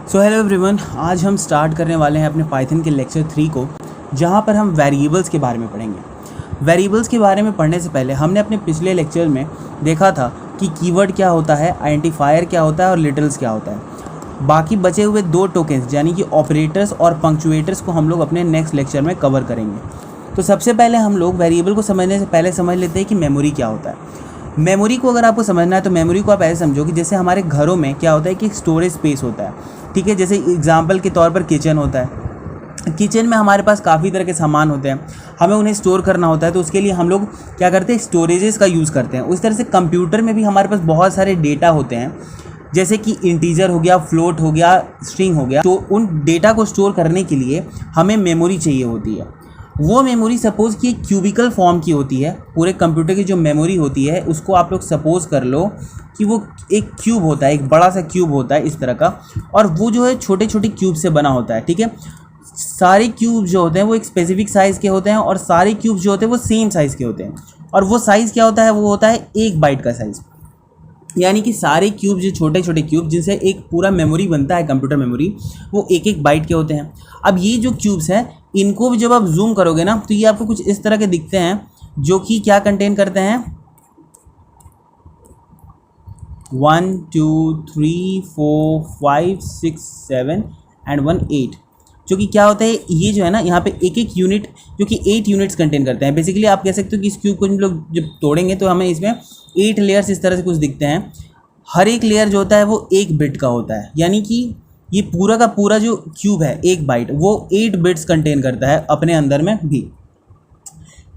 So hello everyone, आज हम start करने वाले हैं अपने पाइथन के लेक्चर 3 को, जहां पर हम वेरिएबल्स के बारे में पढ़ेंगे। वेरिएबल्स के बारे में पढ़ने से पहले हमने अपने पिछले लेक्चर में देखा था कि कीवर्ड क्या होता है, आइडेंटिफायर क्या होता है और लिटल्स क्या होता है। बाकी बचे हुए दो टोकन्स यानी कि ऑपरेटर्स और पंक्चुएटर्स को हम लोग अपने नेक्स्ट लेक्चर में कवर करेंगे। तो सबसे पहले हम लोग वेरिएबल को समझने से पहले समझ लेते हैं कि मेमोरी क्या होता है। मेमोरी को अगर आपको समझना है तो मेमोरी को आप ऐसे समझो कि जैसे हमारे घरों में क्या होता है कि स्टोरेज स्पेस होता है, ठीक है। जैसे एग्जांपल के तौर पर किचन होता है। किचन में हमारे पास काफ़ी तरह के सामान होते हैं, हमें उन्हें स्टोर करना होता है, तो उसके लिए हम लोग क्या करते हैं, स्टोरेजेस का यूज़ करते हैं। उस तरह से कंप्यूटर में भी हमारे पास बहुत सारे डेटा होते हैं, जैसे कि इंटीजर हो गया, फ्लोट हो गया, स्ट्रिंग हो गया। तो उन डेटा को स्टोर करने के लिए हमें मेमोरी चाहिए होती है। वो मेमोरी सपोज़ कि एक क्यूबिकल फॉर्म की होती है। पूरे कंप्यूटर की जो मेमोरी होती है उसको आप लोग सपोज़ कर लो कि वो एक क्यूब होता है, एक बड़ा सा क्यूब होता है इस तरह का, और वो जो है छोटे छोटे क्यूब से बना होता है, ठीक है। सारे क्यूब जो होते हैं वो एक स्पेसिफिक साइज़ के होते हैं और सारे क्यूब जो होते हैं वो सेम साइज़ के होते हैं। और वो साइज़ क्या होता है, वो होता है 1 बाइट का साइज़। यानी कि सारे क्यूब जो छोटे छोटे क्यूब जिनसे एक पूरा मेमोरी बनता है, कंप्यूटर मेमोरी, वो 1-1 बाइट के होते हैं। अब ये जो क्यूब्स हैं इनको भी जब आप जूम करोगे ना तो ये आपको कुछ इस तरह के दिखते हैं, जो कि क्या कंटेन करते हैं, 1 2 3 4 5 6 7 एंड 1 8, जो कि क्या होता है, ये जो है ना यहाँ पे एक एक यूनिट जो कि 8 यूनिट्स कंटेन करते हैं। बेसिकली आप कह सकते हो कि इस क्यूब को हम लोग जब तोड़ेंगे तो हमें इसमें 8 लेयर्स इस तरह से कुछ दिखते हैं। हर एक लेयर जो होता है वो 1 बिट का होता है, यानी कि ये पूरा का पूरा जो क्यूब है 1 बाइट वो 8 बिट्स कंटेन करता है अपने अंदर में भी।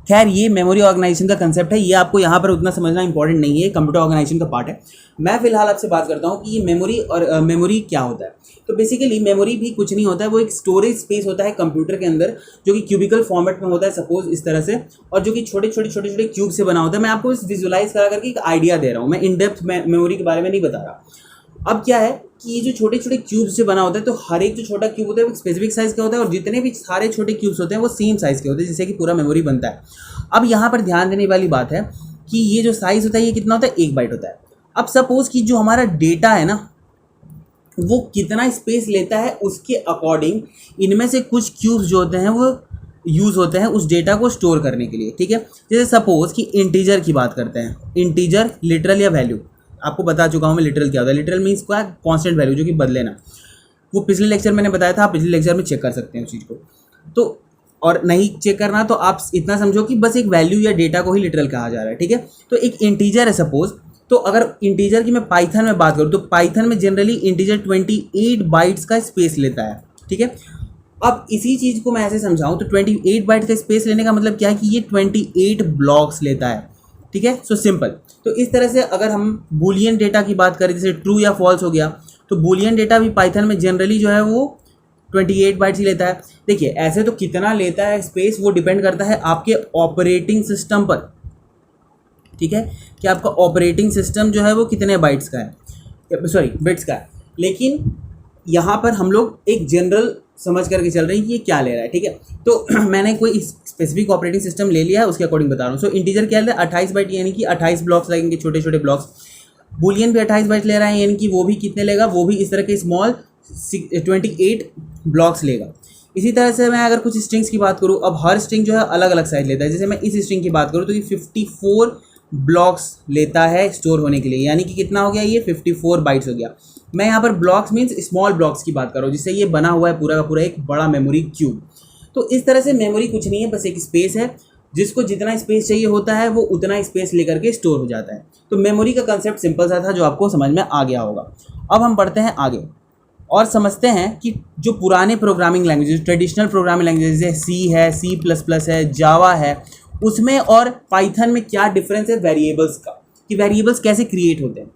खैर, ये मेमोरी ऑर्गेनाइजेशन का कंसेप्ट है, ये आपको यहाँ पर उतना समझना इंपॉर्टेंट नहीं है, कंप्यूटर ऑर्गेनाइजेशन का पार्ट है। मैं फिलहाल आपसे बात करता हूँ कि ये मेमोरी और मेमोरी क्या होता है। तो बेसिकली मेमोरी भी कुछ नहीं होता है, वो एक स्टोरेज स्पेस होता है कंप्यूटर के अंदर, जो कि क्यूबिकल फॉर्मेट में होता है सपोज इस तरह से, और जो कि छोटे छोटे क्यूब से बना होता है। मैं आपको इस विजुलाइज करा करके एक आइडिया दे रहा हूँ, मैं इन डेप्थ मेमोरी के बारे में नहीं बता रहा। अब क्या है कि ये जो छोटे छोटे क्यूब्स से बना होता है, तो हर एक जो छोटा क्यूब होता है वो स्पेसिफिक साइज़ का होता है, और जितने भी सारे छोटे क्यूब्स होते हैं वो सेम साइज़ के होते हैं, जिससे कि पूरा मेमोरी बनता है। अब यहाँ पर ध्यान देने वाली बात है कि ये जो साइज़ होता है ये कितना होता है, 1 बाइट होता है। अब सपोज़ कि जो हमारा डेटा है ना वो कितना स्पेस लेता है, उसके अकॉर्डिंग इनमें से कुछ क्यूब्स जो होते हैं वो यूज़ होते हैं उस डेटा को स्टोर करने के लिए, ठीक है। जैसे सपोज़ कि इंटीजर की बात करते हैं, इंटीजर लिटरल या वैल्यू, आपको बता चुका हूँ मैं लिटरल क्या होता है। लिटरल मीन्स क्या, कांस्टेंट वैल्यू जो कि बदले ना। वो पिछले लेक्चर मैंने बताया था, आप पिछले लेक्चर में चेक कर सकते हैं उस चीज़ को। तो और नहीं चेक करना तो आप इतना समझो कि बस एक वैल्यू या डेटा को ही लिटरल कहा जा रहा है, ठीक है। तो एक इंटीजर है सपोज, तो अगर इंटीजर की मैं पाइथन में बात करूँ तो पाइथन में जनरली इंटीजर 28 बाइट्स का स्पेस लेता है, ठीक है। अब इसी चीज़ को मैं ऐसे समझाऊँ तो 28 बाइट्स का स्पेस लेने का मतलब क्या है कि ये 28 ब्लॉक्स लेता है, ठीक है। So simple. तो इस तरह से अगर हम बूलियन डेटा की बात करें, जैसे ट्रू या फॉल्स हो गया, तो बूलियन डेटा भी पाइथन में जनरली जो है वो 28 बाइट्स ही लेता है। देखिए, ऐसे तो कितना लेता है स्पेस वो डिपेंड करता है आपके ऑपरेटिंग सिस्टम पर, ठीक है, कि आपका ऑपरेटिंग सिस्टम जो है वो कितने बाइट्स का है, सॉरी बिट्स का है। लेकिन यहाँ पर हम लोग एक जनरल समझ करके चल रहे हैं कि ये क्या ले रहा है, ठीक है। तो मैंने कोई स्पेसिफिक ऑपरेटिंग सिस्टम ले लिया है, उसके अकॉर्डिंग बता रहा हूँ। सो इंटीजर क्या ले रहा है, 28 बाइट, यानी कि 28 ब्लॉक्स लगेंगे, छोटे छोटे ब्लॉक्स। बूलियन भी 28 बाइट ले रहा है, यानी कि वो भी कितने लेगा, वो भी इस तरह के स्मॉल 28 ब्लॉक्स लेगा। इसी तरह से मैं अगर कुछ स्ट्रिंग्स की बात करूँ, अब हर स्ट्रिंग जो है अलग अलग साइज लेता है। जैसे मैं इस स्ट्रिंग की बात करूँ तो ये 54 ब्लॉक्स लेता है स्टोर होने के लिए, यानी कि कितना हो गया, ये 54 बाइट्स हो गया। मैं यहाँ पर ब्लॉक्स मीन्स स्मॉल ब्लॉक्स की बात कर रहा हूँ, जिससे ये बना हुआ है पूरा का पूरा एक बड़ा मेमोरी क्यूब। तो इस तरह से मेमोरी कुछ नहीं है, बस एक स्पेस है, जिसको जितना स्पेस चाहिए होता है वो उतना स्पेस लेकर के स्टोर हो जाता है। तो मेमोरी का कंसेप्ट सिंपल सा था, जो आपको समझ में आ गया होगा। अब हम बढ़ते हैं आगे और समझते हैं कि जो पुराने programming languages, traditional programming languages जैसे सी है, C++ है, जावा है, उसमें और पाइथन में क्या डिफरेंस है वेरिएबल्स का, कि वेरिएबल्स कैसे क्रिएट होते हैं।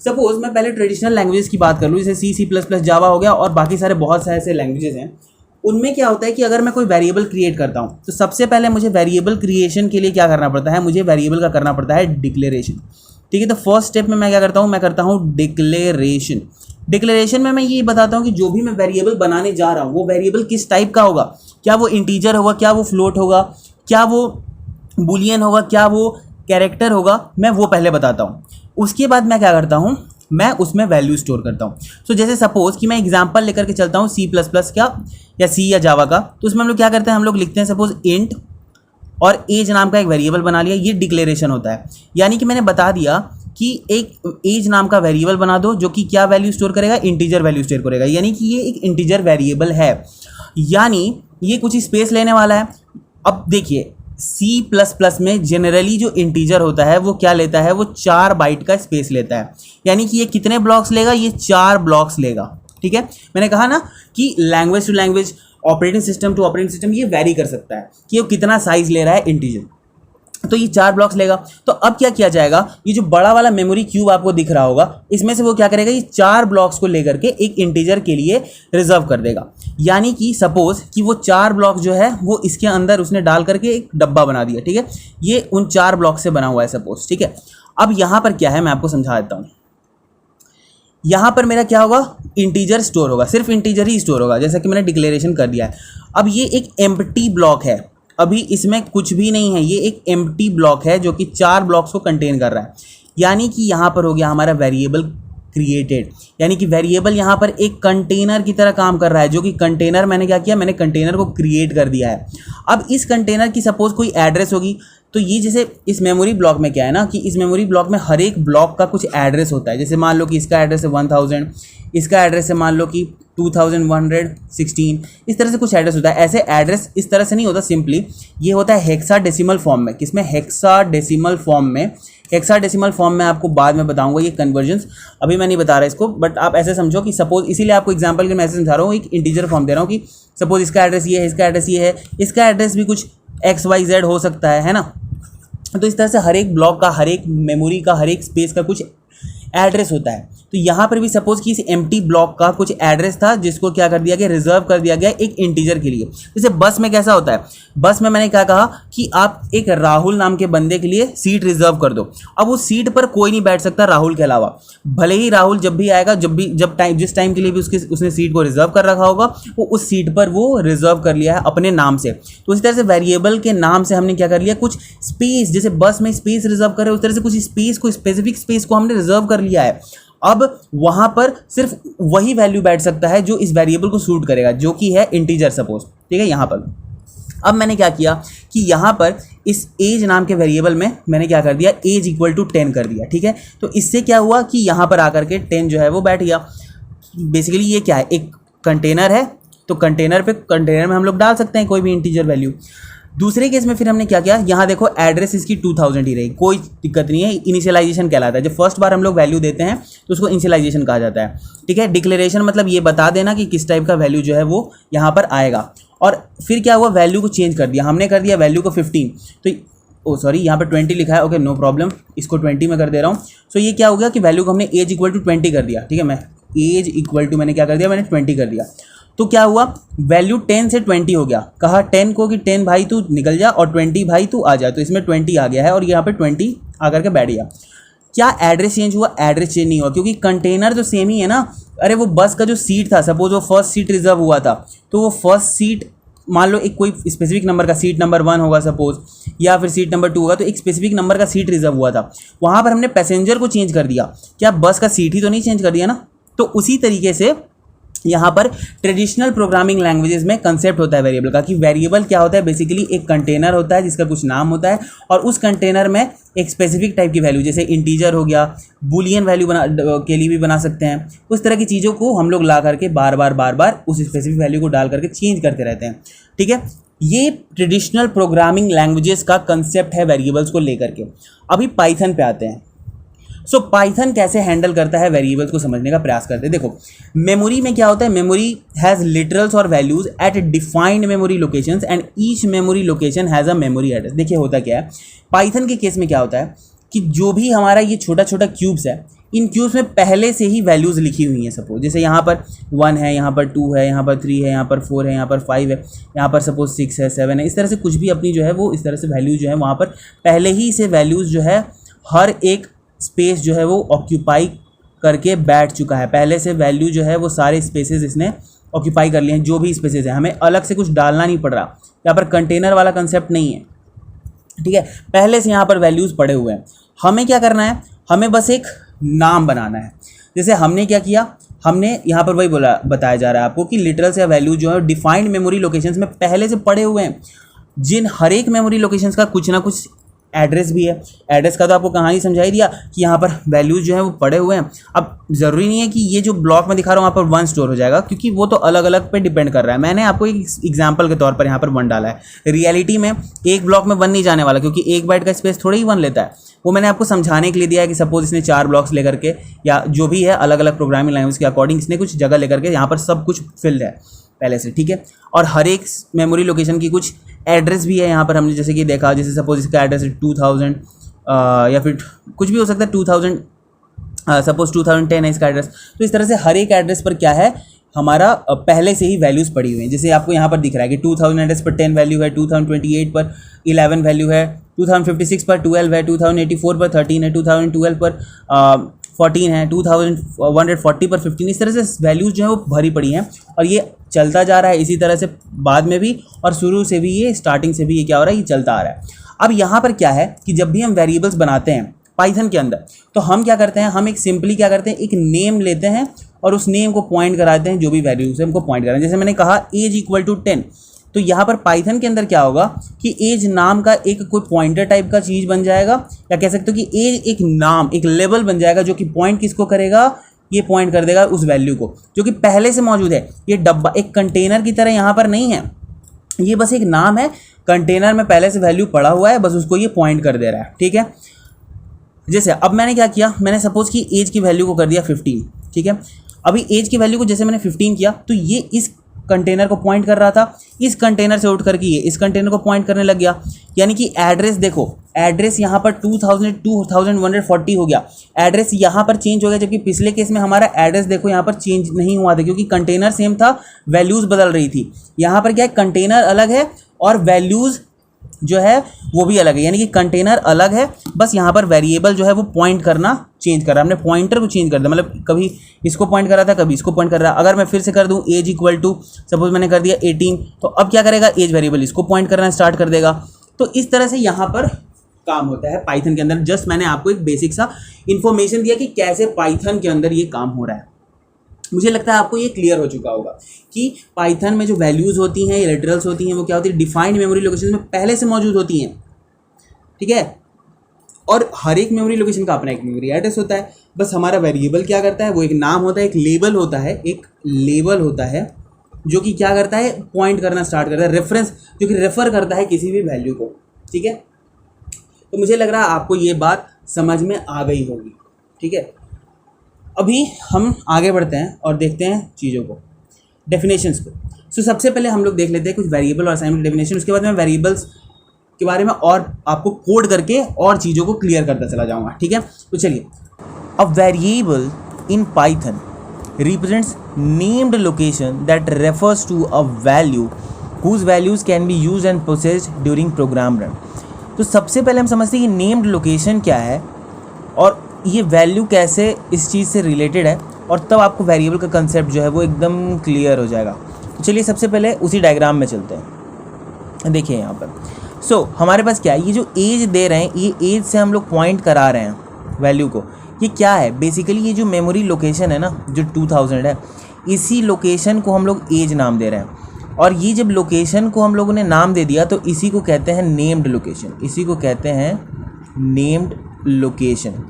सपोज मैं पहले ट्रेडिशनल लैंग्वेजेस की बात कर लूँ, जैसे C++, जावा हो गया और बाकी सारे बहुत सारे ऐसे लैंग्वेजेस हैं। उनमें क्या होता है कि अगर मैं कोई वेरिएबल क्रिएट करता हूँ तो सबसे पहले मुझे वेरिएबल क्रिएशन के लिए क्या करना पड़ता है, मुझे वेरिएबल का करना पड़ता है डिक्लेरेशन, ठीक है। तो फर्स्ट स्टेप में मैं क्या करता हूँ, मैं करता हूँ डिक्लेरेशन। डिक्लेरेशन में मैं ये बताता हूँ कि जो भी मैं वेरिएबल बनाने जा रहा हूँ वो वेरिएबल किस टाइप का होगा, क्या वो इंटीजर होगा, क्या वो फ्लोट होगा, क्या वो बूलियन होगा, क्या वो कैरेक्टर होगा, मैं वो पहले बताता हूँ। उसके बाद मैं क्या करता हूँ मैं उसमें वैल्यू स्टोर करता हूँ। सो जैसे सपोज कि मैं एग्जांपल लेकर के चलता हूँ C++ का या सी या जावा का, तो उसमें हम लोग क्या करते हैं, हम लोग लिखते हैं सपोज इंट और एज नाम का एक वेरिएबल बना लिया, ये डिक्लेरेशन होता है। यानी कि मैंने बता दिया कि एक एज नाम का वेरिएबल बना दो जो कि क्या वैल्यू स्टोर करेगा, इंटीजर वैल्यू स्टोर करेगा, यानी कि ये एक इंटीजर वेरिएबल है, यानी ये कुछ स्पेस लेने वाला है। अब देखिए C++ में जनरली जो इंटीजर होता है वो क्या लेता है, वो 4 बाइट का स्पेस लेता है, यानी कि ये कितने ब्लॉक्स लेगा, ये 4 ब्लॉक्स लेगा। ठीक है, मैंने कहा ना कि language to language, operating system to operating system ये वैरी कर सकता है कि वो कितना साइज ले रहा है इंटीजर, तो ये 4 ब्लॉक्स लेगा। तो अब क्या किया जाएगा, ये जो बड़ा वाला मेमोरी क्यूब आपको दिख रहा होगा, इसमें से वो क्या करेगा, ये 4 ब्लॉक्स को लेकर के एक इंटीजर के लिए रिजर्व कर देगा। यानी कि सपोज कि वो 4 ब्लॉक जो है वो इसके अंदर उसने डाल करके एक डब्बा बना दिया। ठीक है, ये उन 4 ब्लॉक से बना हुआ है सपोज। ठीक है, अब यहाँ पर क्या है मैं आपको समझा देता हूँ। यहाँ पर मेरा क्या होगा, इंटीजर स्टोर होगा, सिर्फ इंटीजर ही स्टोर होगा, जैसा कि मैंने डिक्लेरेशन कर दिया है। अब ये एक एम्प्टी ब्लॉक है, अभी इसमें कुछ भी नहीं है, ये एक एम्प्टी ब्लॉक है जो कि 4 ब्लॉक्स को कंटेन कर रहा है। यानी कि यहाँ पर हो गया हमारा वेरिएबल क्रिएटेड, यानी कि वेरिएबल यहाँ पर एक कंटेनर की तरह काम कर रहा है, जो कि कंटेनर मैंने क्या किया, मैंने कंटेनर को क्रिएट कर दिया है। अब इस कंटेनर की सपोज कोई एड्रेस होगी, तो ये जैसे इस मेमोरी ब्लॉक में क्या है ना कि इस मेमोरी ब्लॉक में हर एक ब्लॉक का कुछ एड्रेस होता है। जैसे मान लो कि इसका एड्रेस है 1000, इसका एड्रेस है मान लो कि 2116, इस तरह से कुछ एड्रेस होता है। ऐसे एड्रेस इस तरह से नहीं होता, सिंपली ये होता है हेक्साडेसिमल फॉर्म में। किसमें, हेक्साडेसिमल फॉर्म में। हेक्साडेसिमल फॉर्म में आपको बाद में बताऊंगा ये कन्वर्जन्स, अभी मैं नहीं बता रहा इसको, बट आप ऐसे समझो कि सपोज, इसीलिए आपको एग्जांपल के मैं ऐसे समझा रहा हूँ, एक इंटीजर फॉर्म दे रहा हूँ कि सपोज इसका एड्रेस ये है, इसका एड्रेस ये है, इसका एड्रेस भी कुछ XYZ हो सकता है ना। तो इस तरह से हर एक ब्लॉक का, हर एक मेमोरी का, हर एक स्पेस का कुछ एड्रेस होता है। तो यहाँ पर भी सपोज कि इस एम्प्टी ब्लॉक का कुछ एड्रेस था जिसको क्या कर दिया गया, रिजर्व कर दिया गया एक इंटीजर के लिए। जैसे बस में कैसा होता है, बस में मैंने क्या कहा कि आप एक राहुल नाम के बंदे के लिए सीट रिजर्व कर दो। अब उस सीट पर कोई नहीं बैठ सकता राहुल के अलावा, भले ही राहुल जब भी आएगा, जिस टाइम के लिए भी उसने सीट को रिजर्व कर रखा होगा, वो उस सीट पर वो रिजर्व कर लिया है अपने नाम से। तो इसी तरह से वेरिएबल के नाम से हमने क्या कर लिया, कुछ स्पेस, जैसे बस में स्पेस रिजर्व कर रहे हैं उस तरह से कुछ स्पेस को, स्पेसिफिक स्पेस को हमने रिजर्व कर लिया है। अब वहां पर सिर्फ वही वैल्यू बैठ सकता है जो इस वेरिएबल को सूट करेगा, जो कि है इंटीजर सपोज। ठीक है, यहाँ पर अब मैंने क्या किया कि यहाँ पर इस एज नाम के वेरिएबल में मैंने क्या कर दिया, एज इक्वल टू 10 कर दिया। ठीक है, तो इससे क्या हुआ कि यहाँ पर आकर के 10 जो है वो बैठ गया। बेसिकली ये क्या है, एक कंटेनर है, तो कंटेनर में हम लोग डाल सकते हैं कोई भी इंटीजर वैल्यू। दूसरे केस में फिर हमने क्या किया, यहाँ देखो एड्रेस इसकी 2000 ही रही, कोई दिक्कत नहीं है, इनिशियलाइजेशन कहलाता है। जब फर्स्ट बार हम लोग वैल्यू देते हैं तो उसको इनिशियलाइजेशन कहा जाता है। ठीक है, डिक्लेरेशन मतलब ये बता देना कि किस टाइप का वैल्यू जो है वो यहाँ पर आएगा। और फिर क्या हुआ, वैल्यू को चेंज कर दिया, हमने कर दिया वैल्यू को 15, तो सॉरी यहाँ पर 20 लिखा है, ओके नो प्रॉब्लम, इसको 20 में कर दे रहा हूँ। सो ये क्या हो गया कि वैल्यू को हमने एज इक्वल टू 20 कर दिया। ठीक है, मैं एज इक्वल टू मैंने क्या कर दिया, मैंने 20 कर दिया। तो क्या हुआ, वैल्यू 10 से 20 हो गया। कहा 10 को कि 10 भाई तू निकल जा और 20 भाई तू आ जा, तो इसमें 20 आ गया है और यहाँ पे 20 आकर के बैठ गया। क्या एड्रेस चेंज हुआ, एड्रेस चेंज नहीं हुआ, क्योंकि कंटेनर तो सेम ही है ना। अरे वो बस का जो सीट था, सपोज वो फर्स्ट सीट रिजर्व हुआ था, तो वो फर्स्ट सीट मान लो एक कोई स्पेसिफिक नंबर का, सीट नंबर 1 होगा सपोज, या फिर सीट नंबर 2 होगा, तो एक स्पेसिफिक नंबर का सीट रिजर्व हुआ था। वहाँ पर हमने पैसेंजर को चेंज कर दिया, क्या बस का सीट ही तो नहीं चेंज कर दिया ना। तो उसी तरीके से यहाँ पर ट्रेडिशनल प्रोग्रामिंग लैंग्वेजेस में कंसेप्ट होता है वेरिएबल का, कि वेरिएबल क्या होता है, बेसिकली एक कंटेनर होता है जिसका कुछ नाम होता है, और उस कंटेनर में एक स्पेसिफिक टाइप की वैल्यू, जैसे इंटीजर हो गया, बुलियन वैल्यू के लिए भी बना सकते हैं, उस तरह की चीज़ों को हम लोग ला करके बार बार उस स्पेसिफिक वैल्यू को डाल करके चेंज करते रहते हैं। ठीक है, ये ट्रेडिशनल प्रोग्रामिंग लैंग्वेजेस का कंसेप्ट है वेरिएबल्स को लेकर के। अभी पाइथन पे आते हैं। सो पाइथन कैसे हैंडल करता है वेरिएबल्स को समझने का प्रयास करते हैं। देखो मेमोरी में क्या होता है, मेमोरी हैज़ लिटरल्स और values at defined memory locations and each memory location has a memory address. देखिए होता क्या है, पाइथन के केस में क्या होता है कि जो भी हमारा ये छोटा छोटा क्यूब्स है, इन क्यूब्स में पहले से ही वैल्यूज़ लिखी हुई हैं। सपोज जैसे यहाँ पर 1 है, यहाँ पर 2 है, यहाँ पर 3 है, यहाँ पर 4 है, यहाँ पर 5 है, यहाँ पर सपोज 6 है, 7 है, इस तरह से कुछ भी अपनी जो है वो इस तरह से वैल्यू जो है वहाँ पर पहले ही से वैल्यूज़ जो है हर एक स्पेस जो है वो ऑक्यूपाई करके बैठ चुका है। पहले से वैल्यू जो है वो सारे स्पेसेस इसने ऑक्यूपाई कर लिए हैं, जो भी स्पेसेस हैं, हमें अलग से कुछ डालना नहीं पड़ रहा। यहाँ पर कंटेनर वाला कंसेप्ट नहीं है। ठीक है, पहले से यहाँ पर वैल्यूज़ पड़े हुए हैं। हमें क्या करना है, हमें बस एक नाम बनाना है। जैसे हमने क्या किया, हमने यहाँ पर वही बोला, बताया जा रहा है आपको कि लिटरल्स या वैल्यू जो है डिफाइंड मेमोरी लोकेशंस में पहले से पड़े हुए हैं, जिन हर एक मेमोरी लोकेशंस का कुछ ना कुछ एड्रेस भी है। एड्रेस का तो आपको कहानी समझा ही दिया कि यहाँ पर वैल्यूज़ जो है वो पड़े हुए हैं। अब ज़रूरी नहीं है कि ये जो ब्लॉक में दिखा रहा हूँ वहाँ पर 1 स्टोर हो जाएगा, क्योंकि वो तो अलग अलग पे डिपेंड कर रहा है। मैंने आपको एक एग्जांपल के तौर पर यहाँ पर 1 डाला है। रियलिटी में एक ब्लॉक में 1 नहीं जाने वाला, क्योंकि 1 बाइट का स्पेस थोड़ा ही 1 लेता है। वो मैंने आपको समझाने के लिए दिया है कि सपोज इसने 4 ब्लॉक्स लेकर के, या जो भी है अलग अलग प्रोग्रामिंग लैंग्वेज के अकॉर्डिंग इसने कुछ जगह लेकर के यहाँ पर सब कुछ फिल्ड है पहले से, ठीक है। और हर एक मेमोरी लोकेशन की कुछ एड्रेस भी है यहाँ पर, हमने जैसे कि देखा, जैसे सपोज इसका एड्रेस है 2000 या फिर कुछ भी हो सकता है 2000, सपोज 2010 है इसका एड्रेस। तो इस तरह से हर एक एड्रेस पर क्या है, हमारा पहले से ही वैल्यूज़ पड़ी हुई हैं। जैसे आपको यहाँ पर दिख रहा है कि 2000 एड्रेस पर 10 वैल्यू है, 2028 पर 11 वैल्यू है, 2056 पर 12 है, 2084 पर 13 है, 2012 पर 14 है, 2140 पर 15। इस तरह से वैल्यूज़ जो है वो भरी पड़ी हैं, और ये चलता जा रहा है इसी तरह से बाद में भी, और शुरू से भी, ये स्टार्टिंग से भी ये क्या हो रहा है, ये चलता आ रहा है। अब यहाँ पर क्या है कि जब भी हम वेरिएबल्स बनाते हैं पाइथन के अंदर, तो हम क्या करते हैं, हम एक सिंपली क्या करते हैं, एक नेम लेते हैं और उस नेम को पॉइंट कराते हैं, जो भी वैल्यूज है हमको पॉइंट कराते हैं। जैसे मैंने कहा एज इक्वल टू 10, तो यहाँ पर पाइथन के अंदर क्या होगा कि एज नाम का एक कोई पॉइंटर टाइप का चीज़ बन जाएगा, या कह सकते हो कि एज एक नाम, एक लेबल बन जाएगा, जो कि पॉइंट किसको करेगा, ये पॉइंट कर देगा उस वैल्यू को जो कि पहले से मौजूद है। ये डब्बा एक कंटेनर की तरह यहाँ पर नहीं है, ये बस एक नाम है, कंटेनर में पहले से वैल्यू पड़ा हुआ है, बस उसको ये पॉइंट कर दे रहा है, ठीक है। जैसे अब मैंने क्या किया, मैंने सपोज कि एज की वैल्यू को कर दिया 15, ठीक है। अभी एज की वैल्यू को जैसे मैंने 15 किया, तो ये इस कंटेनर को पॉइंट कर रहा था, इस कंटेनर से उठ करके ये इस कंटेनर को पॉइंट करने लग गया। यानी कि एड्रेस देखो, एड्रेस यहाँ पर 2140 हो गया, एड्रेस यहाँ पर चेंज हो गया, जबकि पिछले केस में हमारा एड्रेस देखो यहाँ पर चेंज नहीं हुआ था, क्योंकि कंटेनर सेम था, वैल्यूज़ बदल रही थी। यहाँ पर क्या है, कंटेनर अलग है और वैल्यूज़ जो है वो भी अलग है, यानी कि कंटेनर अलग है, बस यहाँ पर वेरिएबल जो है वो पॉइंट करना चेंज कर रहा है। हमने पॉइंटर को चेंज कर दिया, मतलब कभी इसको पॉइंट कर रहा था, कभी इसको पॉइंट कर रहा है। अगर मैं फिर से कर दूँ एज इक्वल टू, सपोज मैंने कर दिया 18, तो अब क्या करेगा, एज वेरिएबल इसको पॉइंट करना स्टार्ट कर देगा। तो इस तरह से यहाँ पर काम होता है पाइथन के अंदर। जस्ट मैंने आपको एक बेसिक सा इन्फॉर्मेशन दिया कि कैसे पाइथन के अंदर ये काम हो रहा है। मुझे लगता है आपको ये क्लियर हो चुका होगा कि पाइथन में जो वैल्यूज़ होती हैं, लिटरल्स होती हैं, वो क्या होती है, डिफाइंड मेमोरी लोकेशन में पहले से मौजूद होती हैं, ठीक है। और हर एक मेमोरी लोकेशन का अपना एक मेमोरी एड्रेस होता है। बस हमारा वेरिएबल क्या करता है, वो एक नाम होता है, एक लेबल होता है, एक लेबल होता है जो कि क्या करता है, पॉइंट करना स्टार्ट करता है, रेफरेंस जो कि रेफर करता है किसी भी वैल्यू को, ठीक है। तो मुझे लग रहा है आपको ये बात समझ में आ गई होगी, ठीक है। अभी हम आगे बढ़ते हैं और देखते हैं चीज़ों को, डेफिनेशंस को। सो सबसे पहले हम लोग देख लेते हैं कुछ वेरिएबल और असाइनमेंट डेफिनेशन, उसके बाद मैं वेरिएबल्स के बारे में और आपको कोड करके और चीज़ों को क्लियर करता चला जाऊंगा, ठीक है। तो चलिए, a variable in Python represents named location that refers to a value whose values can be used and processed during program run. तो सबसे पहले हम समझते हैं कि नेम्ड लोकेशन क्या है और ये वैल्यू कैसे इस चीज़ से रिलेटेड है, और तब आपको वेरिएबल का कंसेप्ट जो है वो एकदम क्लियर हो जाएगा। तो चलिए सबसे पहले उसी डायग्राम में चलते हैं। देखिए यहाँ पर हमारे पास क्या है, ये जो एज दे रहे हैं, ये एज से हम लोग पॉइंट करा रहे हैं वैल्यू को। ये क्या है, बेसिकली ये जो मेमोरी लोकेशन है ना, जो 2000 है, इसी लोकेशन को हम लोग एज नाम दे रहे हैं। और ये जब लोकेशन को हम लोगों ने नाम दे दिया, तो इसी को कहते हैं नेम्ड लोकेशन, इसी को कहते हैं नेम्ड लोकेशन।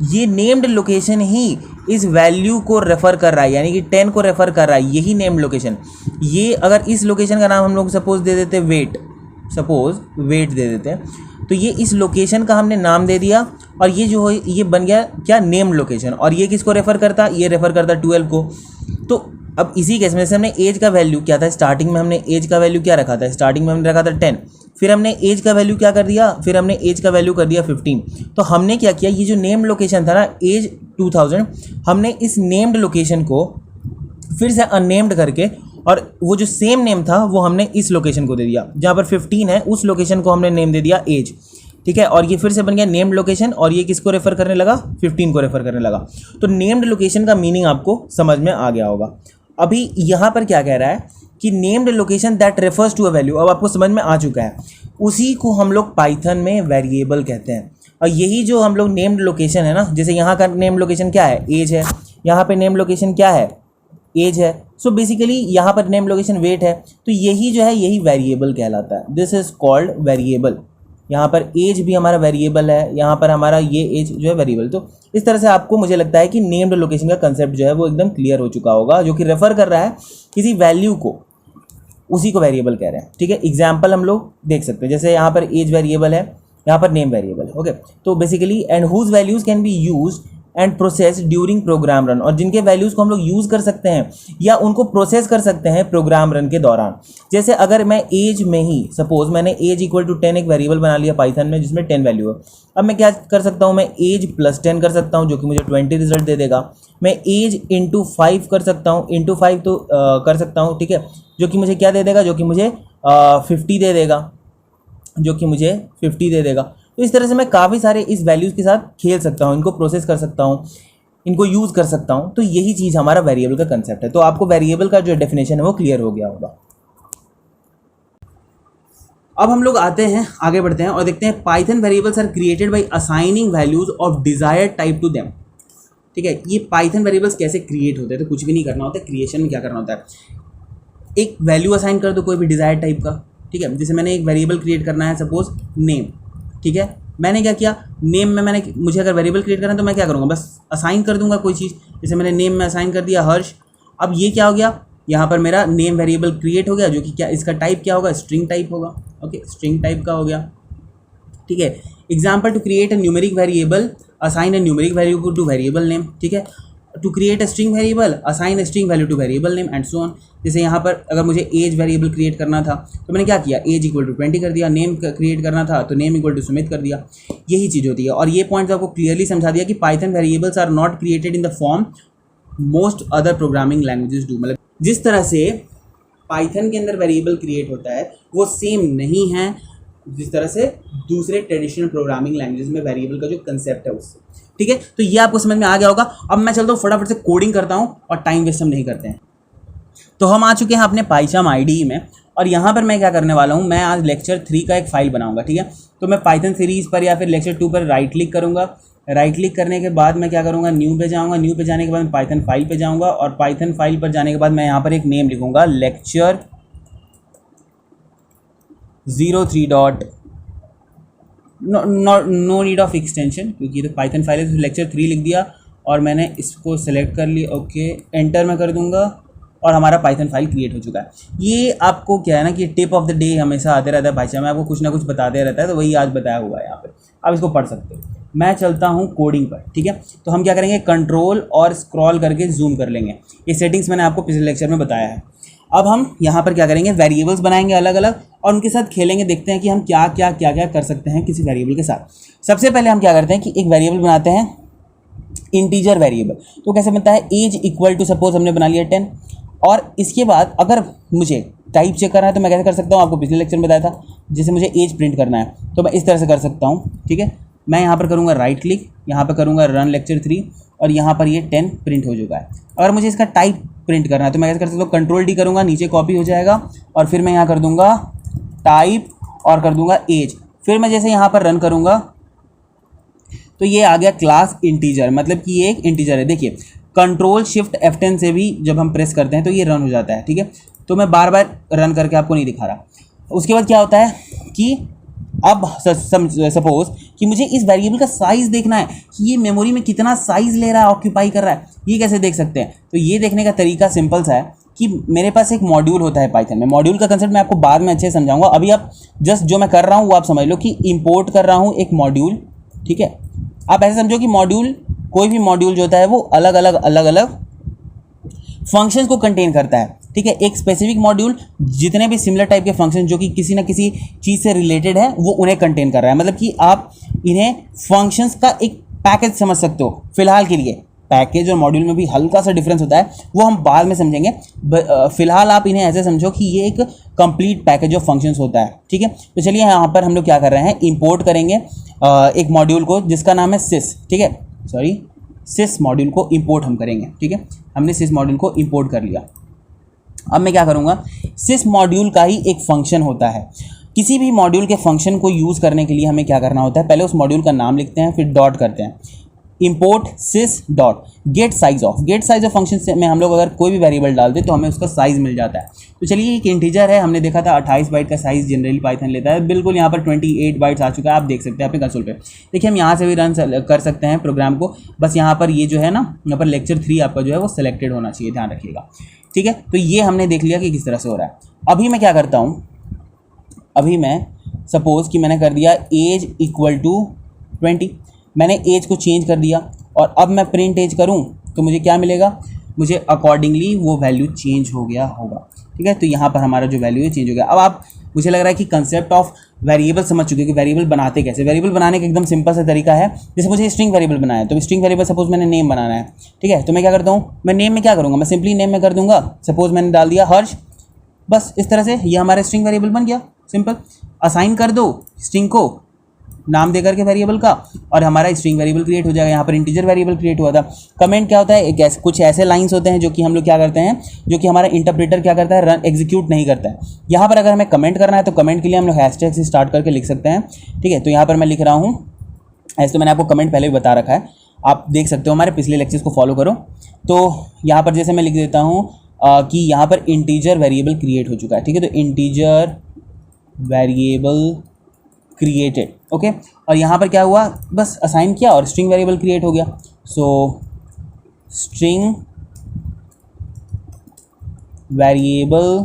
ये नेम्ड लोकेशन ही इस वैल्यू को रेफ़र कर रहा है, यानी कि 10 को रेफ़र कर रहा है, यही नेम्ड लोकेशन। ये अगर इस लोकेशन का नाम हम लोग सपोज दे देते वेट, सपोज वेट दे देते हैं, तो ये इस लोकेशन का हमने नाम दे दिया, और ये जो है ये बन गया क्या, नेम्ड लोकेशन। और ये किसको रेफ़र करता, ये रेफ़र करता 12 को। तो अब इसी केस में से हमने एज का वैल्यू क्या था, स्टार्टिंग में हमने एज का वैल्यू क्या रखा था, स्टार्टिंग में हमने रखा था 10, फिर हमने एज का वैल्यू क्या कर दिया, फिर हमने एज का वैल्यू कर दिया 15। तो हमने क्या किया, ये जो नेम्ड लोकेशन था ना एज 2000, हमने इस नेम्ड लोकेशन को फिर से अननेम्ड करके, और वो जो सेम नेम था वो हमने इस लोकेशन को दे दिया, जहाँ पर 15 है उस लोकेशन को हमने नेम दे दिया एज, ठीक है। और ये फिर से बन गया नेम्ड लोकेशन, और ये किसको रेफ़र करने लगा, 15 को रेफ़र करने लगा। तो नेम्ड लोकेशन का मीनिंग आपको समझ में आ गया होगा। अभी यहाँ पर क्या कह रहा है कि named location that refers to a value, अब आपको समझ में आ चुका है। उसी को हम लोग पाइथन में वेरिएबल कहते हैं। और यही जो हम लोग नेम्ड लोकेशन है ना, जैसे यहाँ का नेम्ड लोकेशन क्या है, एज है, यहाँ पे नेम्ड लोकेशन क्या है, एज है, सो बेसिकली यहाँ पर नेम लोकेशन वेट है, तो यही जो है यही वेरिएबल कहलाता है, दिस इज कॉल्ड वेरिएबल। यहाँ पर एज भी हमारा वेरिएबल है, यहाँ पर हमारा ये एज जो है वेरिएबल। तो इस तरह से आपको मुझे लगता है कि नेम्ड लोकेशन का कंसेप्ट जो है वो एकदम क्लियर हो चुका होगा, जो कि रेफर कर रहा है किसी वैल्यू को, उसी को वेरिएबल कह रहे हैं, ठीक है। एग्जाम्पल हम लोग देख सकते हैं, जैसे यहाँ पर एज वेरिएबल है, यहाँ पर नेम वेरिएबल है, ओके। तो basically and whose values can be use and process during program run, और जिनके वैल्यूज़ को हम लोग यूज़ कर सकते हैं या उनको प्रोसेस कर सकते हैं प्रोग्राम रन के दौरान। जैसे अगर मैं एज में ही सपोज मैंने एज इक्वल टू 10 एक वेरिएबल बना लिया पाइथन में जिसमें 10 वैल्यू है, अब मैं क्या कर सकता हूँ, मैं एज प्लस 10 कर सकता हूँ जो कि मुझे 20 रिजल्ट दे देगा। मैं एज इंटू 5 कर सकता हूँ, इंटू 5 तो कर सकता हूँ, ठीक है, जो कि मुझे क्या दे देगा, जो कि मुझे 50 दे देगा, जो कि मुझे 50 दे देगा। तो इस तरह से मैं काफ़ी सारे इस वैल्यूज़ के साथ खेल सकता हूँ, इनको प्रोसेस कर सकता हूँ, इनको यूज़ कर सकता हूँ। तो यही चीज़ हमारा वेरिएबल का कंसेप्ट है। तो आपको वेरिएबल का जो डेफिनेशन है वो क्लियर हो गया होगा। अब हम लोग आते हैं, आगे बढ़ते हैं और देखते हैं Python variables are created by assigning values of desired type to them. ठीक है, ये पाइथन वेरिएबल्स कैसे क्रिएट होते हैं, तो कुछ भी नहीं करना होता है। क्रिएशन में क्या करना होता है, एक वैल्यू असाइन कर दो कोई भी डिजायर्ड टाइप का, ठीक है। जैसे मैंने एक वेरिएबल क्रिएट करना है सपोज नेम, ठीक है। मैंने क्या किया, नेम में मुझे अगर वेरिएबल क्रिएट करना है तो मैं क्या करूँगा, बस असाइन कर दूंगा कोई चीज़। जैसे मैंने नेम में असाइन कर दिया हर्ष। अब ये क्या हो गया, यहाँ पर मेरा नेम वेरिएबल क्रिएट हो गया, जो कि क्या, इसका टाइप क्या होगा, स्ट्रिंग टाइप होगा। ओके, स्ट्रिंग टाइप का हो गया, ठीक है। Example, to create a numeric variable assign a numeric value to variable name, ठीक है। To create a string variable assign a string value to variable name and so on. जैसे यहाँ पर अगर मुझे एज वेरिएबल क्रिएट करना था तो मैंने क्या किया, एज इक्वल टू 20 कर दिया। नेम क्रिएट करना था तो नेम इक्वल टू सुमित कर दिया। यही चीज़ होती है। और ये पॉइंट आपको क्लियरली समझा दिया कि Python variables are not created in the form most other programming languages do. मतलब जिस तरह से पाइथन के अंदर वेरिएबल क्रिएट होता है वो सेम नहीं है जिस तरह से दूसरे ट्रेडिशनल प्रोग्रामिंग लैंग्वेजेस में वेरिएबल का जो कंसेप्ट है उससे, ठीक है। तो ये आपको समझ में आ गया होगा। अब मैं चलता हूँ फटाफट से कोडिंग करता हूँ और टाइम वेस्ट हम नहीं करते हैं। तो हम आ चुके हैं अपने पाइथन आईडी में और यहाँ पर मैं क्या करने वाला हूँ, मैं आज लेक्चर 3 का एक फाइल बनाऊंगा, ठीक है। तो मैं पाइथन सीरीज़ पर या फिर लेक्चर 2 पर राइट क्लिक करूँगा। राइट क्लिक करने के बाद मैं क्या करूँगा, न्यू पे जाऊँगा। न्यू पे जाने के बाद मैं पाइथन फाइल पे जाऊँगा और पाइथन फाइल पर जाने के बाद मैं यहाँ पर एक नेम लिखूँगा, lecture 03 dot no need of extension, क्योंकि तो पाइथन फाइल है। तो लेक्चर 3 लिख दिया और मैंने इसको सेलेक्ट कर लिया। ओके, एंटर मैं कर दूंगा और हमारा पाइथन फाइल क्रिएट हो चुका है। ये आपको क्या है ना कि टिप ऑफ द डे हमेशा आते रहता है भाषा में, आपको कुछ ना कुछ बताते रहता है। तो वही आज बताया हुआ है यहाँ पे, आप इसको पढ़ सकते हो। मैं चलता हूँ कोडिंग पर, ठीक है। तो हम क्या करेंगे, कंट्रोल और स्क्रॉल करके जूम कर लेंगे। ये सेटिंग्स मैंने आपको पिछले लेक्चर में बताया है। अब हम यहाँ पर क्या करेंगे, वेरिएबल्स बनाएंगे अलग अलग और उनके साथ खेलेंगे, देखते हैं कि हम क्या क्या क्या क्या कर सकते हैं किसी वेरिएबल के साथ। सबसे पहले हम क्या करते हैं कि एक वेरिएबल बनाते हैं, इंटीजर वेरिएबल। तो कैसे बनता है, एज इक्वल टू सपोज हमने बना लिया 10। और इसके बाद अगर मुझे टाइप चेक करना है तो मैं कैसे कर सकता हूँ, आपको पिछले लेक्चर में बताया था। जैसे मुझे एज प्रिंट करना है तो मैं इस तरह से कर सकता हूँ, ठीक है। मैं यहाँ पर करूँगा राइट क्लिक, यहाँ पर करूँगा रन लेक्चर 3 और यहाँ पर ये 10 प्रिंट हो चुका है। अगर मुझे इसका टाइप प्रिंट करना है तो मैं कैसे कर सकता हूँ, कंट्रोल डी करूँगा, नीचे कॉपी हो जाएगा और फिर मैं यहाँ कर दूँगा टाइप और कर दूँगा एज। फिर मैं जैसे यहाँ पर रन करूँगा तो ये आ गया क्लास इंटीजर, मतलब कि ये एक इंटीजर है। देखिए कंट्रोल शिफ्ट F10 से भी जब हम प्रेस करते हैं तो ये रन हो जाता है, ठीक है। तो मैं बार बार रन करके आपको नहीं दिखा रहा। उसके बाद क्या होता है कि अब सपोज कि मुझे इस वेरिएबल का साइज़ देखना है कि ये मेमोरी में कितना साइज़ ले रहा है, ऑक्यूपाई कर रहा है। ये कैसे देख सकते हैं, तो ये देखने का तरीका सिंपल सा है कि मेरे पास एक मॉड्यूल होता है पाइथन में। मॉड्यूल का कंसेप्ट मैं आपको बाद में अच्छे से समझाऊंगा। अभी आप जस्ट जो मैं कर रहा हूँ वो आप समझ लो कि इंपोर्ट कर रहा हूँ एक मॉड्यूल, ठीक है। आप ऐसे समझो कि मॉड्यूल, कोई भी मॉड्यूल जो होता है वो अलग अलग फंक्शंस को कंटेन करता है, ठीक है। एक स्पेसिफिक मॉड्यूल जितने भी सिमिलर टाइप के फंक्शन जो कि किसी ना किसी चीज़ से रिलेटेड है वो उन्हें कंटेन कर रहा है। मतलब कि आप इन्हें फंक्शंस का एक पैकेज समझ सकते हो फिलहाल के लिए। पैकेज और मॉड्यूल में भी हल्का सा डिफरेंस होता है, वो हम बाद में समझेंगे। फिलहाल आप इन्हें ऐसे समझो कि ये एक कंप्लीट पैकेज ऑफ फंक्शंस होता है, ठीक है। तो चलिए यहाँ पर हम लोग क्या कर रहे हैं, इंपोर्ट करेंगे एक मॉड्यूल को जिसका नाम है सिस, ठीक है। सॉरी, सिस मॉड्यूल को इंपोर्ट हम करेंगे, ठीक है। हमने सिस मॉड्यूल को इंपोर्ट कर लिया। अब मैं क्या करूँगा, सिस मॉड्यूल का ही एक फंक्शन होता है। किसी भी मॉड्यूल के फंक्शन को यूज़ करने के लिए हमें क्या करना होता है, पहले उस मॉड्यूल का नाम लिखते हैं, फिर डॉट करते हैं, import sys dot get size of. Get size of function से में हम लोग अगर कोई भी वेरिएबल डाल दें तो हमें उसका साइज़ मिल जाता है। तो चलिए एक इंटीजर है, हमने देखा था 28 बाइट का साइज़ जनरली पाइथन लेता है, बिल्कुल यहाँ पर 28 बाइट्स आ चुका है, आप देख सकते हैं अपने कंसोल पे। देखिए हम यहाँ से भी रन कर सकते हैं प्रोग्राम को, बस यहाँ पर ये जो है ना, यहाँ पर लेक्चर 3 आपका जो है वो सिलेक्टेड होना चाहिए, ध्यान रखिएगा, ठीक है। तो ये हमने देख लिया कि किस तरह से हो रहा है। अभी मैं क्या करता हूँ, अभी मैं सपोज़ कि मैंने कर दिया एज इक्वल टू 20, मैंने एज को चेंज कर दिया और अब मैं प्रिंट एज करूं तो मुझे क्या मिलेगा, मुझे अकॉर्डिंगली वो वैल्यू चेंज हो गया होगा, ठीक है। तो यहाँ पर हमारा जो वैल्यू है चेंज हो गया। अब आप, मुझे लग रहा है कि कंसेप्ट ऑफ वेरिएबल समझ चुके हो कि वेरिएबल बनाते कैसे। वेरिएबल बनाने का एकदम सिंपल सा तरीका है, जैसे मुझे स्ट्रिंग वेरिएबल बनाना है, तो स्ट्रिंग वेरिएबल सपोज मैंने नेम बनाना है, ठीक है। तो मैं क्या करता हूँ, मैं नेम में क्या करूँगा, मैं सिंपली नेम में कर दूंगा, सपोज मैंने डाल दिया हर्ष, बस इस तरह से ये हमारा स्ट्रिंग वेरिएबल बन गया, सिंपल। असाइन कर दो स्ट्रिंग को नाम देकर के वेरिएबल का और हमारा स्ट्रिंग वेरिएबल क्रिएट हो जाएगा। यहाँ पर इंटीजर वेरिएबल क्रिएट हुआ था। कमेंट क्या होता है, कुछ ऐसे लाइंस होते हैं जो कि हम लोग क्या करते हैं, जो कि हमारा इंटरप्रेटर क्या करता है, रन एग्जीक्यूट नहीं करता है। यहाँ पर अगर हमें कमेंट करना है तो कमेंट के लिए हम लोग हैशटैग से स्टार्ट करके लिख सकते हैं, ठीक है। तो यहाँ पर मैं लिख रहा हूँ, ऐसे तो मैंने आपको कमेंट पहले भी बता रखा है, आप देख सकते हो, हमारे पिछले लेक्चर्स को फॉलो करो। तो यहाँ पर जैसे मैं लिख देता हूँ कि यहाँ पर इंटीजर वेरिएबल क्रिएट हो चुका है, ठीक है। तो इंटीजर वेरिएबल क्रिएटेड, ओके। और यहाँ पर क्या हुआ, बस असाइन किया और स्ट्रिंग वेरिएबल क्रिएट हो गया। सो स्ट्रिंग वेरिएबल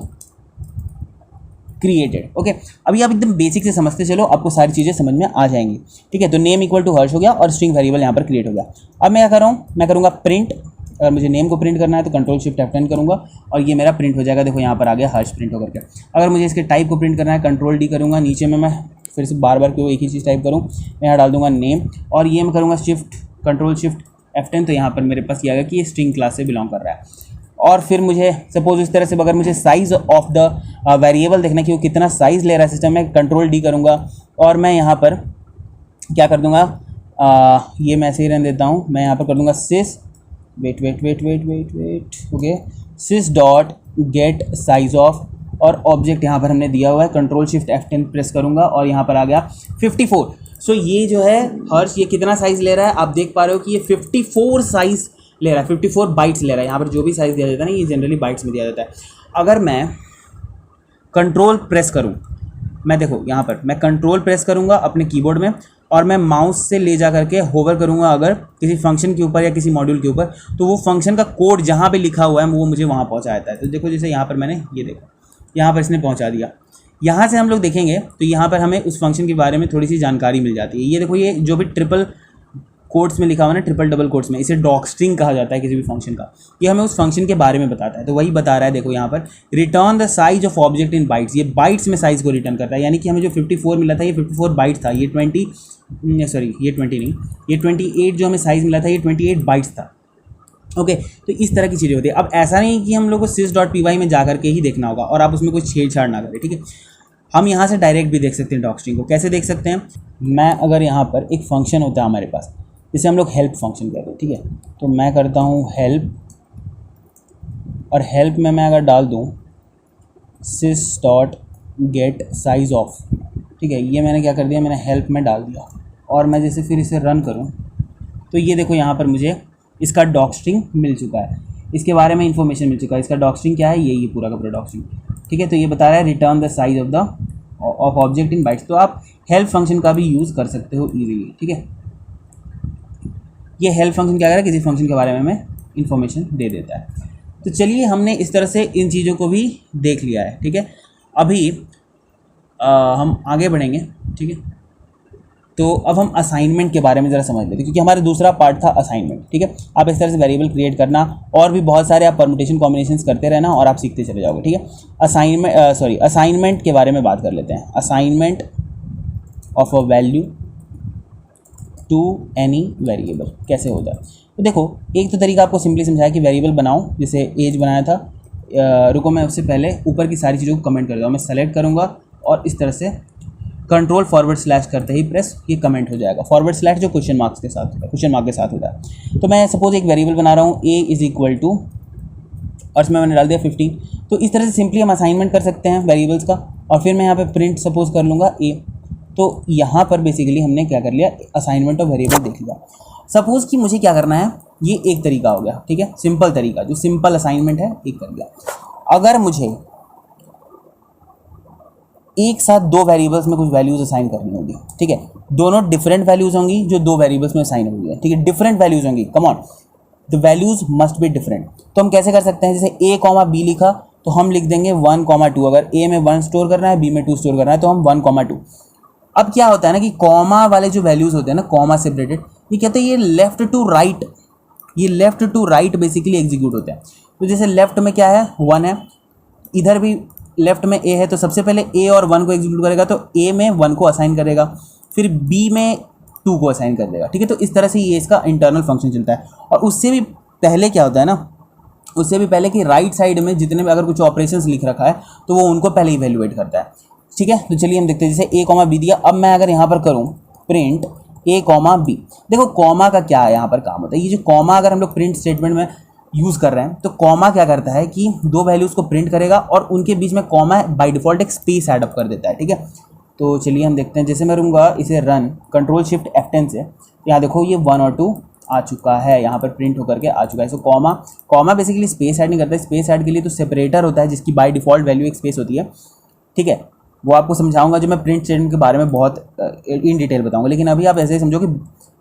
क्रिएटेड, ओके। अभी आप एकदम बेसिक से समझते चलो, आपको सारी चीज़ें समझ में आ जाएंगी, ठीक है। तो नेम इक्वल टू हर्ष हो गया और स्ट्रिंग वेरिएबल यहाँ पर क्रिएट हो गया। अब मैं क्या कर रहा हूँ, मैं करूँगा प्रिंट। अगर मुझे नेम को प्रिंट करना है तो कंट्रोल शिफ्ट F10 करूँगा और ये मेरा प्रिंट हो जाएगा। देखो यहाँ पर आ गया हर्ष प्रिंट होकर के। अगर मुझे इसके टाइप को प्रिंट करना है, कंट्रोल D करूँगा, नीचे में मैं फिर से बार बार क्यों एक ही चीज़ टाइप करूँ, मैं यहाँ डाल दूँगा नेम और ये मैं करूँगा कंट्रोल शिफ्ट F10। तो यहाँ पर मेरे पास ये आ गया कि ये स्ट्रिंग क्लास से बिलोंग कर रहा है। और फिर मुझे सपोज इस तरह से अगर मुझे साइज़ ऑफ द वेरिएबल देखना कि वो कितना साइज़ ले रहा है सिस्टम में, कंट्रोल D करूँगा और मैं यहाँ पर क्या कर दूँगा, ये मैं ऐसे ही रहने देता हूँ, मैं यहाँ पर कर दूँगा sys wait okay, sys dot get size of और ऑब्जेक्ट यहाँ पर हमने दिया हुआ है, कंट्रोल शिफ्ट F10 प्रेस करूँगा और यहाँ पर आ गया 54। सो ये जो है हर्ष, ये कितना साइज़ ले रहा है, आप देख पा रहे हो कि ये 54 साइज़ ले रहा है, 54 बाइट्स ले रहा है। यहाँ पर जो भी साइज़ दिया जाता है ना, ये जनरली बाइट्स में दिया जाता है। अगर मैं कंट्रोल प्रेस करूँ, मैं देखो यहाँ पर मैं कंट्रोल प्रेस करूँगा अपने कीबोर्ड में और मैं माउस से ले जा करके होवर करूँगा अगर किसी फंक्शन के ऊपर या किसी मॉड्यूल के ऊपर, तो वो फंक्शन का कोड जहाँ पे लिखा हुआ है वो मुझे वहाँ पहुँचा जाता है। तो देखो जैसे यहाँ पर मैंने ये देखो, यहाँ पर इसने पहुँचा दिया। यहाँ से हम लोग देखेंगे तो यहाँ पर हमें उस फंक्शन के बारे में थोड़ी सी जानकारी मिल जाती है। ये देखो, ये जो भी ट्रिपल कोट्स में लिखा हुआ है ना, ट्रिपल डबल कोट्स में, इसे डॉक्स्ट्रिंग कहा जाता है किसी भी फंक्शन का। ये हमें उस फंक्शन के बारे में बताता है। तो वही बता रहा है, देखो यहाँ पर return the size of object in bytes, ये बाइट्स में साइज को रिटर्न करता है। यानी कि हमें जो 54 मिला था ये 54 बाइट्स था, ये 20 नहीं, ये 28 जो हमें साइज मिला था ये 28 बाइट्स था, ओके। तो इस तरह की चीज़ें होती है। अब ऐसा नहीं कि हम लोग को sys.py में जा करके ही देखना होगा और आप उसमें कोई छेड़छाड़ ना करें, ठीक है। हम यहाँ से डायरेक्ट भी देख सकते हैं डॉक्स्ट्रिंग को। कैसे देख सकते हैं, मैं अगर यहाँ पर एक फंक्शन होता है हमारे पास, जिसे हम लोग हेल्प फंक्शन कहते हैं, ठीक है। तो मैं करता हूँ हेल्प और हेल्प में मैं अगर डाल दूँ sys.get size of, ठीक है। ये मैंने क्या कर दिया, मैंने हेल्प में डाल दिया और मैं जैसे फिर इसे रन करूँ तो ये देखो यहाँ पर मुझे इसका डॉक्स्ट्रिंग मिल चुका है, इसके बारे में इन्फॉर्मेशन मिल चुका है। इसका डॉक्स्ट्रिंग क्या है, ये पूरा का पूरा डॉक्स्ट्रिंग, ठीक है। तो ये बता रहा है return the size of object in bytes. तो आप हेल्प फंक्शन का भी यूज़ कर सकते हो ईजीली, ठीक है। ये हेल्प फंक्शन क्या कर रहा है, किसी फंक्शन के बारे में हमें इन्फॉर्मेशन दे देता है। तो चलिए हमने इस तरह से इन चीज़ों को भी देख लिया है, ठीक है। अभी हम आगे बढ़ेंगे, ठीक है। तो अब हम असाइनमेंट के बारे में ज़रा समझ लेते हैं, क्योंकि हमारा दूसरा पार्ट था असाइनमेंट, ठीक है। आप इस तरह से वेरिएबल क्रिएट करना और भी बहुत सारे आप परमुटेशन कॉम्बिनेशंस करते रहना और आप सीखते चले जाओगे, ठीक है। असाइनमेंट के बारे में बात कर लेते हैं। Assignment of a value to any variable कैसे होता है। तो देखो, एक तो तरीका आपको सिंपली समझाया कि वेरिएबल बनाओ, जैसे एज बनाया था। रुको, मैं उससे पहले ऊपर की सारी चीज़ों को कमेंट कर दूँगा। मैं सेलेक्ट करूँगा और इस तरह से कंट्रोल फॉरवर्ड / करते ही प्रेस, ये कमेंट हो जाएगा। फॉरवर्ड / जो क्वेश्चन मार्क के साथ होता है। तो मैं सपोज एक वेरिएबल बना रहा हूँ a इज़ इक्वल टू, और इसमें मैंने डाल दिया 15। तो इस तरह से सिंपली हम असाइनमेंट कर सकते हैं वेरिएबल्स का। और फिर मैं यहाँ पे प्रिंट सपोज कर लूँगा ए। तो यहाँ पर बेसिकली हमने क्या कर लिया, असाइनमेंट ऑफ वेरिएबल देख लिया। सपोज कि मुझे क्या करना है, ये एक तरीका हो गया, ठीक है, सिंपल तरीका, जो सिंपल असाइनमेंट है एक कर लिया। अगर मुझे एक साथ दो वेरिएबल्स में कुछ वैल्यूज असाइन करनी होगी, ठीक है, दोनों डिफरेंट वैल्यूज होंगी जो दो वेरिएबल्स में असाइन हुई है, ठीक है, डिफरेंट वैल्यूज होंगी, come on, the values must be different. तो हम कैसे कर सकते हैं, जैसे a कॉमा बी लिखा तो हम लिख देंगे 1 कॉमा 2, अगर a में 1 स्टोर करना है, b में 2 स्टोर करना है तो हम 1 कॉमा 2। अब क्या होता है ना कि कॉमा वाले जो वैल्यूज होते हैं ना, कॉमा सेपरेटेड, ये कहते हैं ये लेफ्ट टू राइट, ये left to right basically execute होते हैं। तो जैसे लेफ्ट में क्या है, 1 है, इधर भी लेफ्ट में a है, तो सबसे पहले a और 1 को एग्जीक्यूट करेगा, तो a में 1 को असाइन करेगा, फिर b में 2 को असाइन कर देगा, ठीक है। तो इस तरह से ये इसका इंटरनल फंक्शन चलता है। और उससे भी पहले क्या होता है ना, उससे भी पहले कि राइट साइड में जितने भी अगर कुछ ऑपरेशंस लिख रखा है तो वो उनको पहले इवेल्युएट करता है, ठीक है। तो चलिए हम देखते हैं, जैसे a कॉमा बी दिया, अब मैं अगर यहाँ पर करूँ प्रिंट a कॉमा बी, देखो कॉमा का क्या है यहाँ पर काम होता है, ये जो कॉमा अगर हम लोग प्रिंट स्टेटमेंट में यूज़ कर रहे हैं तो कॉमा क्या करता है कि दो वैल्यूज़ को प्रिंट करेगा और उनके बीच में कॉमा बाय डिफ़ॉल्ट एक स्पेस एडअप कर देता है, ठीक है। तो चलिए हम देखते हैं, जैसे मैं करूँगा इसे रन कंट्रोल शिफ्ट F10 से, यहाँ देखो ये 1 और 2 आ चुका है, यहाँ पर प्रिंट होकर के आ चुका है। सो कॉमा बेसिकली स्पेस ऐड नहीं करता है, स्पेस ऐड के लिए तो सेपरेटर होता है जिसकी बाय डिफ़ॉल्ट वैल्यू एक स्पेस होती है, ठीक है। वो आपको समझाऊंगा जो मैं प्रिंट स्टेटमेंट के बारे में बहुत इन डिटेल बताऊंगा, लेकिन अभी आप ऐसे ही समझो कि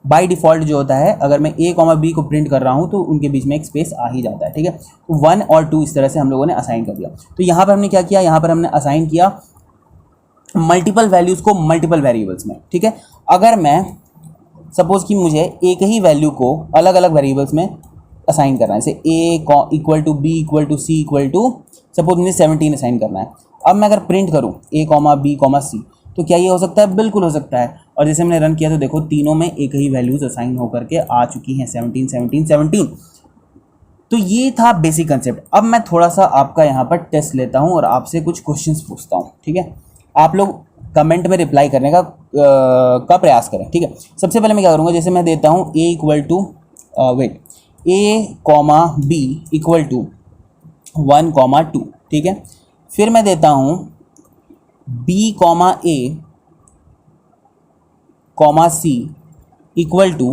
बाय डिफ़ॉल्ट जो होता है, अगर मैं a कॉमा बी को प्रिंट कर रहा हूँ तो उनके बीच में एक स्पेस आ ही जाता है, ठीक है। तो 1 और 2 इस तरह से हम लोगों ने असाइन कर दिया। तो यहाँ पर हमने क्या किया, यहाँ पर हमने असाइन किया मल्टीपल वैल्यूज़ को मल्टीपल वेरिएबल्स में, ठीक है। अगर मैं सपोज़ कि मुझे एक ही वैल्यू को अलग अलग वेरिएबल्स में असाइन करना है, जैसे a equal to B equal to C equal to suppose मुझे 17 असाइन करना है। अब मैं अगर प्रिंट करूँ a कॉमा बी कॉमा सी, तो क्या ये हो सकता है, बिल्कुल हो सकता है। और जैसे मैंने रन किया तो देखो तीनों में एक ही वैल्यूज़ असाइन होकर के आ चुकी हैं, 17 17 17। तो ये था बेसिक कंसेप्ट। अब मैं थोड़ा सा आपका यहाँ पर टेस्ट लेता हूँ और आपसे कुछ क्वेश्चंस पूछता हूँ, ठीक है। आप लोग कमेंट में रिप्लाई करने का प्रयास करें, ठीक है। सबसे पहले मैं क्या करूँगा, जैसे मैं देता हूँ a equal to a comma B equal to 1 comma 2, ठीक है। फिर मैं देता हूँ b comma a comma C equal to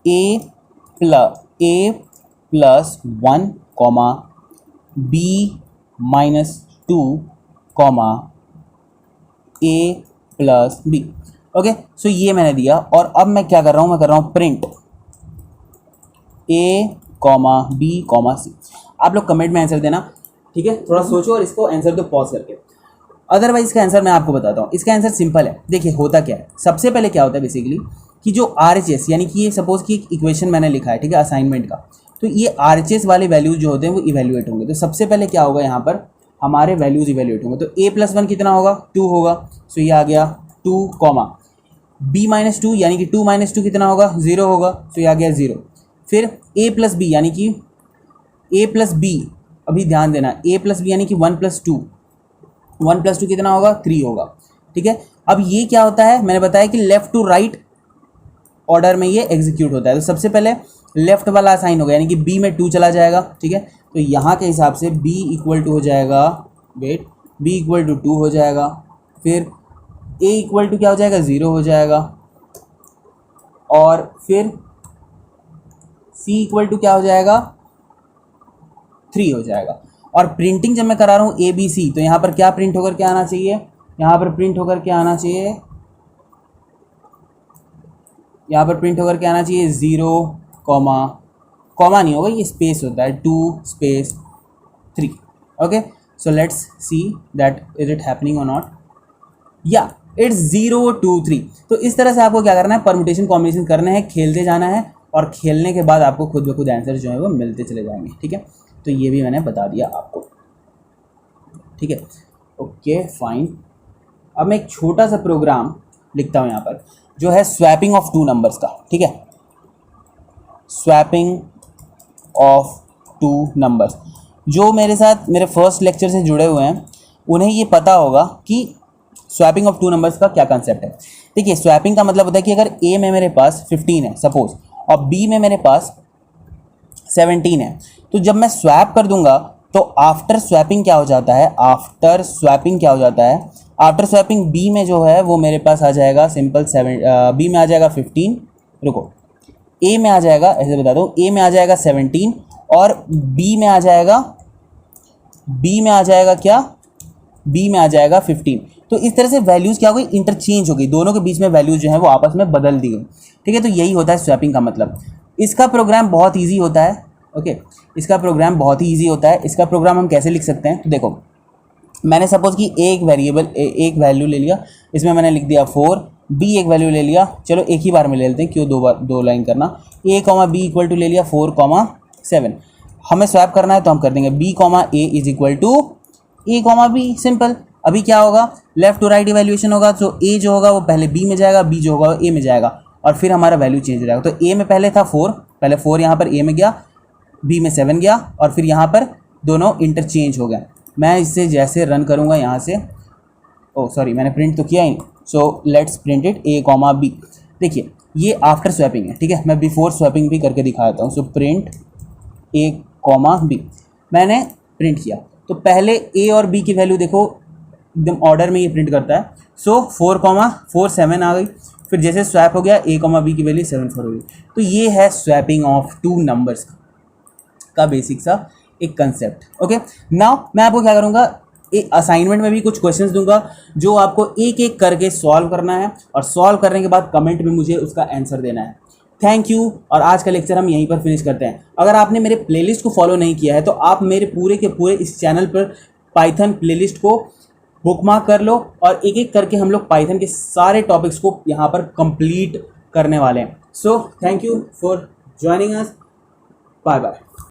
a plus 1 comma b minus 2 comma a plus b। Okay, so ये मैंने दिया। और अब मैं क्या कर रहा हूँ, मैं कर रहा हूँ print a comma b comma c। आप लोग कमेंट में आंसर देना, ठीक है। थोड़ा सोचो और इसको आंसर दो पॉज करके, अदरवाइज इसका आंसर मैं आपको बताता हूँ। इसका आंसर सिंपल है। देखिए होता क्या है, सबसे पहले क्या होता है बेसिकली कि जो RHS यानी कि ये सपोज कि एक इक्वेशन मैंने लिखा है, ठीक है, असाइनमेंट का, तो ये RHS वाले वैल्यूज जो होते हैं वो इवेल्युएट होंगे। तो सबसे पहले क्या होगा, यहाँ पर हमारे वैल्यूज इवेल्युएट होंगे। तो a प्लस 1 कितना होगा, 2 होगा, सो ये आ गया 2 कॉमा b माइनस 2 यानी कि 2 माइनस 2 कितना होगा, 0 होगा, सो ये आ गया 0। फिर a प्लस बी यानी कि a प्लस बी, अभी ध्यान देना, a प्लस बी यानी कि 1 प्लस 2, 1 प्लस 2 कितना होगा, 3 होगा, ठीक है। अब ये क्या होता है, मैंने बताया कि लेफ्ट टू राइट ऑर्डर में ये एग्जीक्यूट होता है। तो सबसे पहले लेफ्ट वाला असाइन होगा यानी कि b में 2 चला जाएगा, ठीक है। तो यहाँ के हिसाब से b इक्वल टू हो जाएगा, वेट, b इक्वल टू 2 हो जाएगा, फिर a इक्वल टू क्या हो जाएगा, 0 हो जाएगा, और फिर c इक्वल टू क्या हो जाएगा, 3 हो जाएगा। और प्रिंटिंग जब मैं करा रहा हूँ a b c, तो यहाँ पर क्या प्रिंट होकर के आना चाहिए, यहाँ पर प्रिंट होकर के आना चाहिए, यहाँ पर प्रिंट होकर के आना चाहिए 0 कॉमा, कॉमा नहीं होगा, ये स्पेस होता है, 2 space 3। Okay, so let's see that is it happening और नॉट, या इट्स 0 2 3। तो इस तरह से आपको क्या करना है, परमुटेशन कॉम्बिनेशन करने हैं, खेलते जाना है, और खेलने के बाद आपको खुद ब खुद आंसर जो है वो मिलते चले जाएंगे, ठीक है। तो ये भी मैंने बता दिया आपको, ठीक है। Okay fine. अब मैं एक छोटा सा प्रोग्राम लिखता हूँ यहाँ पर, जो है स्वैपिंग ऑफ 2 नंबर्स का, ठीक है, स्वैपिंग ऑफ 2 नंबर्स। जो मेरे साथ मेरे फर्स्ट लेक्चर से जुड़े हुए हैं उन्हें ये पता होगा कि स्वैपिंग ऑफ 2 नंबर्स का क्या कंसेप्ट है। देखिए, स्वैपिंग का मतलब होता है कि अगर a में मेरे पास 15 है सपोज, और b में मेरे पास 17 है, तो जब मैं स्वैप कर दूंगा तो आफ्टर स्वैपिंग क्या हो जाता है, आफ्टर स्वैपिंग क्या हो जाता है, आफ्टर स्वैपिंग बी में जो है वो मेरे पास आ जाएगा सिंपल बी में आ जाएगा 15, रुको ए में आ जाएगा, ऐसे बता दो, ए में आ जाएगा 17 और बी में आ जाएगा, बी में आ जाएगा क्या, बी में आ जाएगा 15। तो इस तरह से वैल्यूज़ क्या हो गई, इंटरचेंज हो गई, दोनों के बीच में वैल्यूज़ जो है वो आपस में बदल दी गई। ठीक है, तो यही होता है स्वैपिंग का मतलब। इसका प्रोग्राम बहुत ईजी होता है। ओके, इसका प्रोग्राम बहुत ही ईजी होता है। इसका प्रोग्राम हम कैसे लिख सकते हैं, तो देखो मैंने सपोज कि एक वेरिएबल एक वैल्यू ले लिया, इसमें मैंने लिख दिया 4, बी एक वैल्यू ले लिया, चलो एक ही बार में ले लेते हैं, क्यों दो लाइन करना, ए कॉमा बी इक्वल टू ले लिया 4,7, हमें स्वैप करना है तो हम कर देंगे B comma A is equal to A comma B, simple. अभी क्या होगा, लेफ्ट टू राइट इवैल्यूएशन होगा, तो ए जो होगा वो पहले बी में जाएगा, बी जो होगा वो ए में जाएगा और फिर हमारा वैल्यू चेंज हो जाएगा। तो ए में पहले था 4, पहले 4 यहाँ पर ए में गया, बी में 7 गया और फिर यहाँ पर दोनों इंटरचेंज हो गए। मैं इससे जैसे रन करूँगा यहाँ से, ओ सॉरी मैंने प्रिंट तो किया ही, so let's print it A comma B. देखिए ये आफ्टर स्वैपिंग है, ठीक है, मैं बिफोर स्वैपिंग भी करके दिखा देता हूँ। सो प्रिंट ए कॉमा बी, मैंने प्रिंट किया तो पहले ए और बी की वैल्यू देखो एकदम ऑर्डर में ये प्रिंट करता है। सो 4,47 आ गई, फिर जैसे स्वैप हो गया ए कॉमा बी की वैल्यू 7,4 हो गई। तो ये है स्वैपिंग ऑफ टू नंबर्स का बेसिक सा एक कंसेप्ट। ओके, नाउ मैं आपको क्या करूँगा, एक असाइनमेंट में भी कुछ क्वेश्चंस दूंगा जो आपको एक एक करके सॉल्व करना है और सॉल्व करने के बाद कमेंट में मुझे उसका आंसर देना है। थैंक यू, और आज का लेक्चर हम यहीं पर फिनिश करते हैं। अगर आपने मेरे प्लेलिस्ट को फॉलो नहीं किया है तो आप मेरे पूरे के पूरे इस चैनल पर पाइथन प्लेलिस्ट को बुकमार्क कर लो और एक एक करके हम लोग पाइथन के सारे टॉपिक्स को यहाँ पर कंप्लीट करने वाले हैं। So thank you for joining us, bye bye.